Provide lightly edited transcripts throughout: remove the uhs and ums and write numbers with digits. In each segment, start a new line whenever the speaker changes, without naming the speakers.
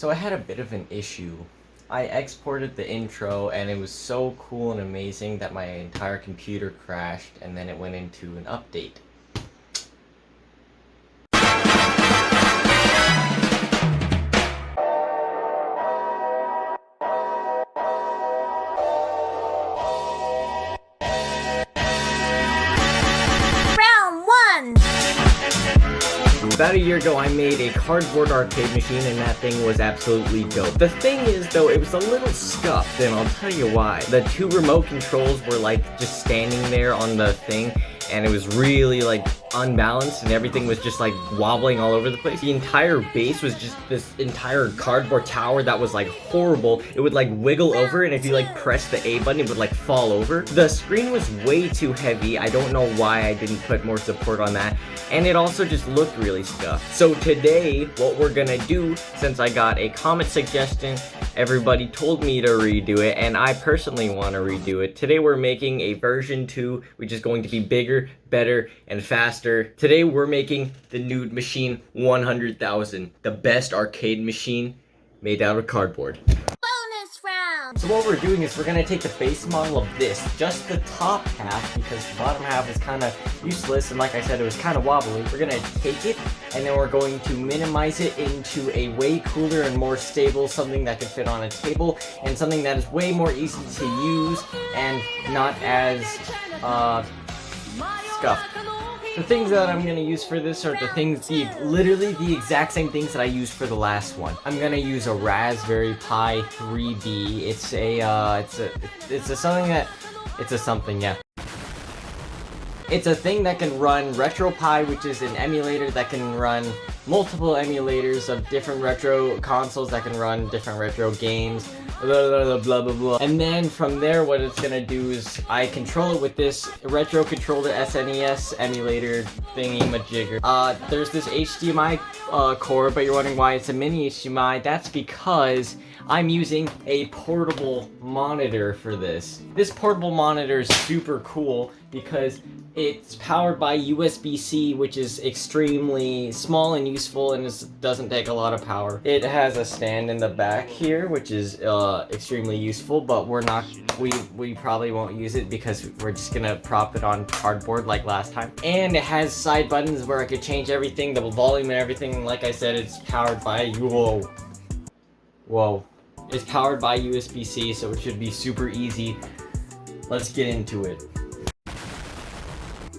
So I had a bit of an issue. I exported the intro and it was so cool and amazing that my entire computer crashed and then it went into an update.
Round one!
About a year ago, I made a cardboard arcade machine, and that thing was absolutely dope. The thing is, though, it was a little scuffed, and I'll tell you why. The two remote controls were, like, just standing there on the thing, and it was really, like, unbalanced, and everything was just, like, wobbling all over the place. The entire base was just this entire cardboard tower that was, like, horrible. It would, like, wiggle over, and if you, like, press the A button, it would, like, fall over. The screen was way too heavy. I don't know why I didn't put more support on that, and it also just looked really scuffed. So today, what we're gonna do, since I got a comment suggestion, everybody told me to redo it, and I personally want to redo it. Today we're making a version 2, which is going to be bigger, better, and faster. Today we're making the Nude Machine 100,000, the best arcade machine made out of cardboard.
Bonus round!
So what we're doing is we're going to take the base model of this, just the top half, because the bottom half is kind of useless, and like I said, it was kind of wobbly. We're going to take it, and then we're going to minimize it into a way cooler and more stable, something that can fit on a table, and something that is way more easy to use, and not as, scuffed. The things that I'm gonna use for this are literally the exact same things that I used for the last one. I'm gonna use a Raspberry Pi 3B. It's a thing that can run RetroPie, which is an emulator that can run multiple emulators of different retro consoles that can run different retro games, blah blah blah blah blah. And then from there, what it's gonna do is I control it with this retro controller SNES emulator thingy majigger. There's this HDMI cord, but you're wondering why it's a mini HDMI. That's because I'm using a portable monitor for this. This portable monitor is super cool because it's powered by USB-C, which is extremely small and useful, and it doesn't take a lot of power. It has a stand in the back here, which is extremely useful, but we probably won't use it because we're just gonna prop it on cardboard like last time. And it has side buttons where I could change everything, the volume and everything. Like I said, it's powered by It's powered by USB-C, so it should be super easy. Let's get into it.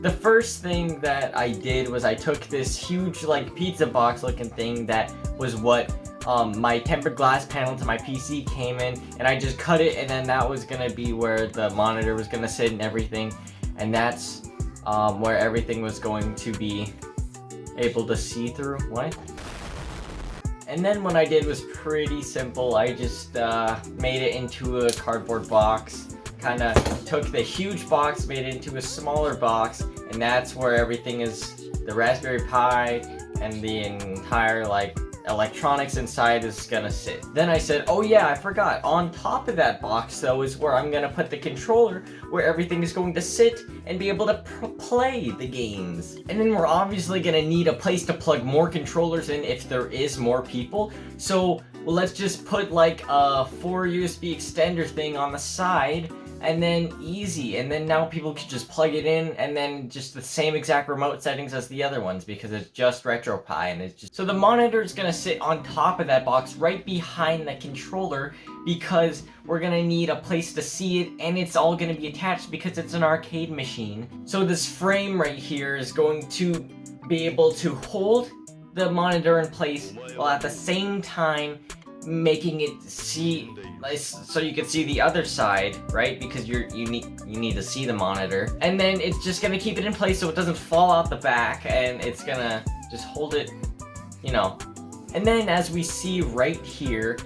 The first thing that I did was I took this huge, like, pizza box looking thing that was what my tempered glass panel to my PC came in, and I just cut it, and then that was gonna be where the monitor was gonna sit and everything, and that's where everything was going to be able to see through. What? And then what I did was pretty simple. I just made it into a cardboard box. Kind of took the huge box, made it into a smaller box, and that's where everything is. The Raspberry Pi and the entire, like, electronics inside is gonna sit. Then I said, oh yeah, I forgot. On top of that box, though, is where I'm gonna put the controller, where everything is going to sit and be able to play the games. And then we're obviously gonna need a place to plug more controllers in if there is more people. So, well, let's just put like a 4 USB extender thing on the side, and then easy, and then now people can just plug it in, and then just the same exact remote settings as the other ones, because it's just RetroPie, and it's just... So the monitor is gonna sit on top of that box, right behind the controller, because we're gonna need a place to see it, and it's all gonna be attached because it's an arcade machine. So this frame right here is going to be able to hold the monitor in place, while at the same time making it see, so you can see the other side, right? Because you need to see the monitor, and then it's just gonna keep it in place so it doesn't fall out the back, and it's gonna just hold it, you know. And then as we see right here,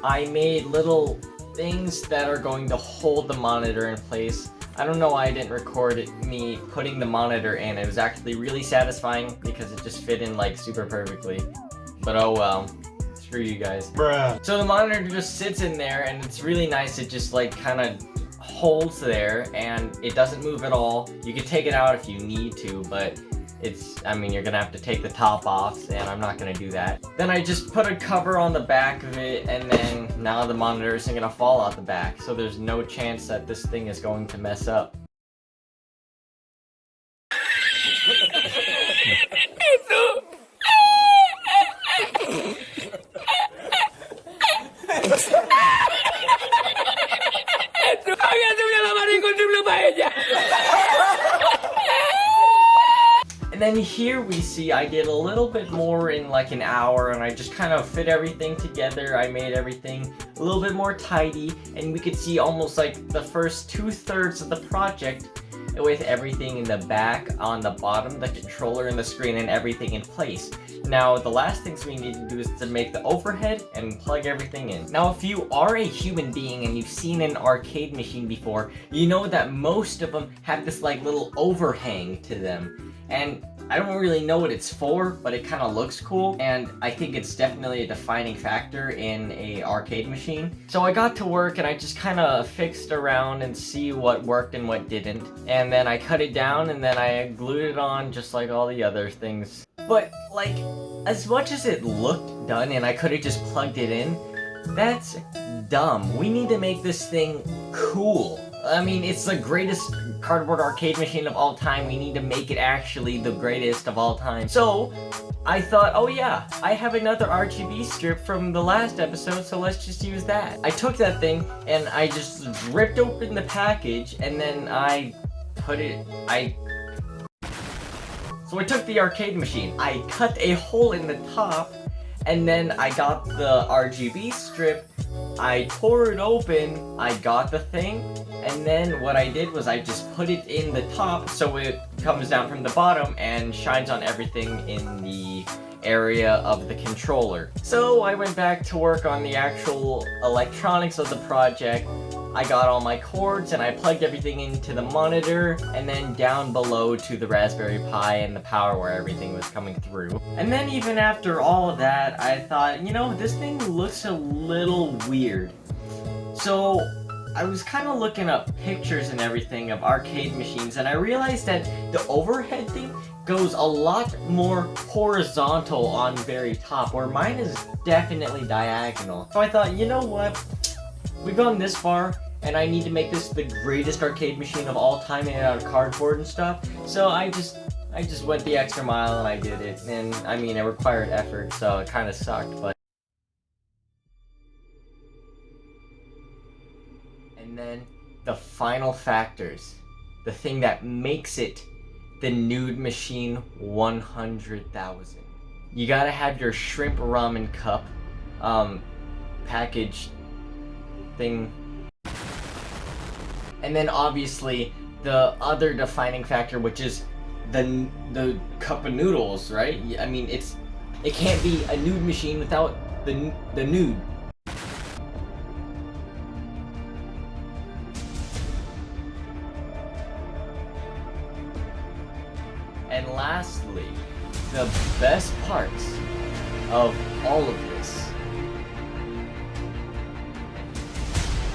I made little things that are going to hold the monitor in place. I don't know why I didn't record me putting the monitor in. It was actually really satisfying because it just fit in like super perfectly. But oh well. Screw you guys.
Bruh.
So the monitor just sits in there, and it's really nice. It just like kind of holds there, and it doesn't move at all. You can take it out if you need to, but I mean, you're gonna have to take the top off, and I'm not gonna do that. Then I just put a cover on the back of it, and then now the monitor isn't gonna fall out the back, so there's no chance that this thing is going to mess up. And then here we see I did a little bit more in like an hour, and I just kind of fit everything together. I made everything a little bit more tidy, and we could see almost like the first 2/3 of the project with everything in the back, on the bottom, the controller and the screen, and everything in place. Now, the last things we need to do is to make the overhead and plug everything in. Now, if you are a human being and you've seen an arcade machine before, you know that most of them have this like little overhang to them. And I don't really know what it's for, but it kind of looks cool, and I think it's definitely a defining factor in a arcade machine. So I got to work and I just kind of fixed around and see what worked and what didn't, and then I cut it down and then I glued it on just like all the other things. But like, as much as it looked done and I could have just plugged it in, that's dumb. We need to make this thing cool. I mean, it's the greatest cardboard arcade machine of all time. We need to make it actually the greatest of all time. So I thought, oh yeah, I have another RGB strip from the last episode, so let's just use that. I took that thing and I just ripped open the package, and then So I took the arcade machine, I cut a hole in the top, and then I got the RGB strip, I tore it open, I got the thing, and then what I did was I just put it in the top so it comes down from the bottom and shines on everything in the area of the controller. So I went back to work on the actual electronics of the project. I got all my cords and I plugged everything into the monitor, and then down below to the Raspberry Pi and the power where everything was coming through. And then even after all of that, I thought, you know, this thing looks a little weird. So I was kind of looking up pictures and everything of arcade machines, and I realized that the overhead thing goes a lot more horizontal on very top, where mine is definitely diagonal. So I thought, you know what? We've gone this far, and I need to make this the greatest arcade machine of all time made out of cardboard and stuff. So I just went the extra mile and I did it. And I mean, it required effort, so it kind of sucked, but. And then the final factors, the thing that makes it the Nude Machine 100,000. You gotta have your shrimp ramen cup, packaged thing. And then obviously the other defining factor, which is the cup of noodles, right? I mean, it can't be a nude machine without the nude. And lastly, the best parts of all of this,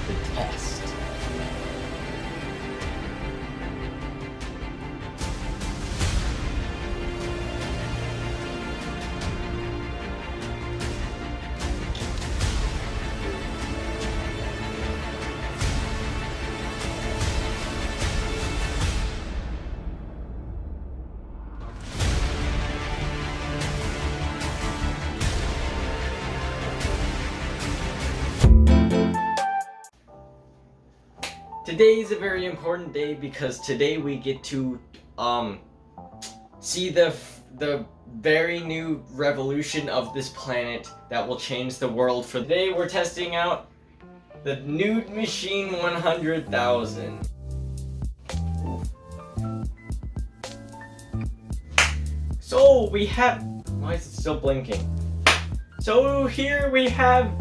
the test. Today is a very important day because today we get to see the very new revolution of this planet that will change the world. For today we're testing out the Nude Machine 100,000. So we have, why is it still blinking? So here we have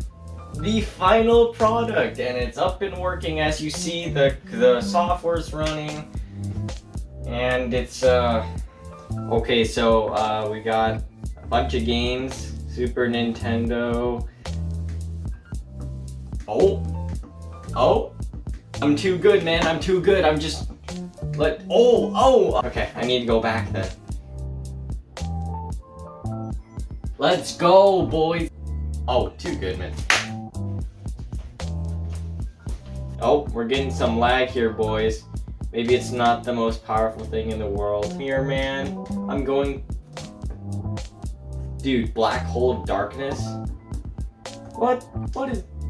the final product, and it's up and working. As you see, the software's running, and it's okay. So we got a bunch of games, Super Nintendo. Oh, I'm too good, man. I'm too good. I'm just okay, I need to go back then. Let's go, boys. Oh, too good, man. Oh, we're getting some lag here, boys. Maybe it's not the most powerful thing in the world. Here, man. I'm going... Dude, black hole of darkness? What?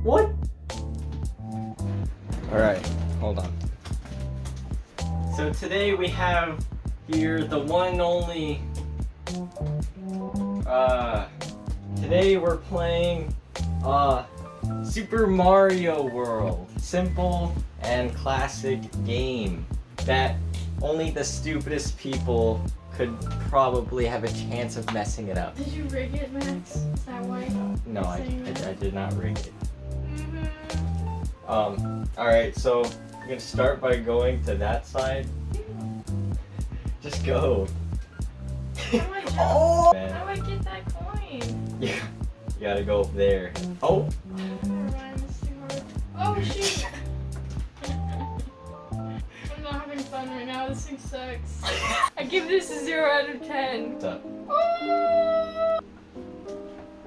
What? Alright, hold on. So today we have here the one and only... Today we're playing, Super Mario World. Simple and classic game that only the stupidest people could probably have a chance of messing it up.
Did you rig it, Max? Is that why?
No, I did not rig it.
Mm-hmm.
Alright, so we're gonna start by going to that side. Just go.
How do I jump?
Oh!
How do I get that coin?
Yeah, you gotta go up there. Oh!
Never mind, it's too hard. Oh shoot! I'm not having fun right now, this thing sucks. I give this a 0 out of 10.
What's up?
Oh!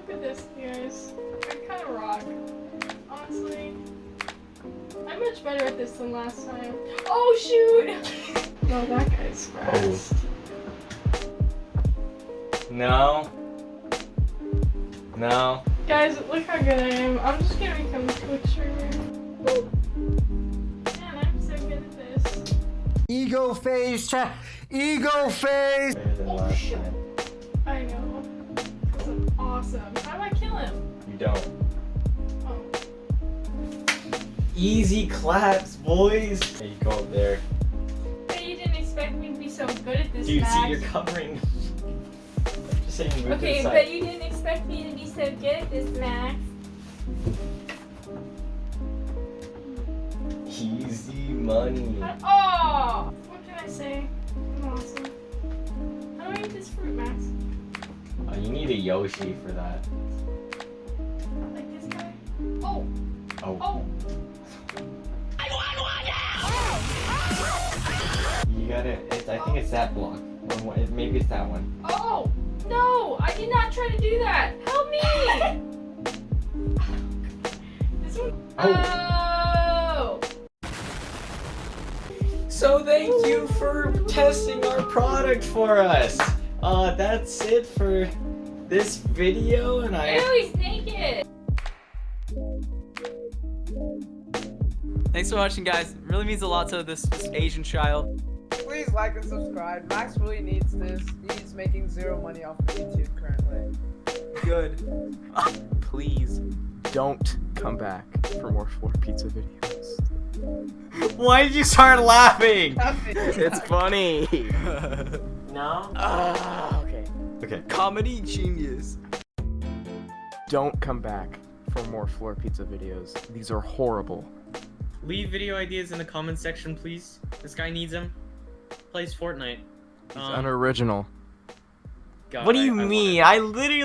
Look at this, you guys. I kind of rock. Honestly. I'm much better at this than last time. Oh shoot! No, that guy's fast.
No. No.
Guys, look how good I am. I'm just gonna become a Twitch streamer. Woo. Man, I'm so good at this.
Ego face, ego face.
Better than
Oh,
last
shit.
time.
I know. This is awesome. How do I kill him?
You don't.
Oh.
Easy claps, boys. Hey, you go up there.
Hey, you didn't expect me to be so good at this,
Dude,
Max.
see, you're covering. Just saying, move to
Okay,
the side.
but you didn't expect me to be so good at this, Max.
Easy money.
Oh! What can I say? I'm awesome. How do I eat this fruit, Max?
Oh, you need a Yoshi for that.
Like this guy? Oh!
Oh.
Oh!
You gotta. I think it's that block. Or maybe it's that one.
Oh! No! I did not try to do that! Help me! This one? Oh!
So thank you for testing our product for us. That's it for this video, and
Ew, he's naked!
Thanks for watching, guys. It really means a lot to this Asian child.
Please like and subscribe. Max really needs this. He's making zero money off of YouTube currently.
Good.
Please don't come back for more Floor Pizza videos.
Why did you start laughing?
It's funny.
No.
Okay.
Okay.
Comedy genius.
Don't come back for more Floor Pizza videos. These are horrible.
Leave video ideas in the comments section, please. This guy needs them. Plays Fortnite.
It's unoriginal.
God,
What do you
I
mean?
wanna-
I literally.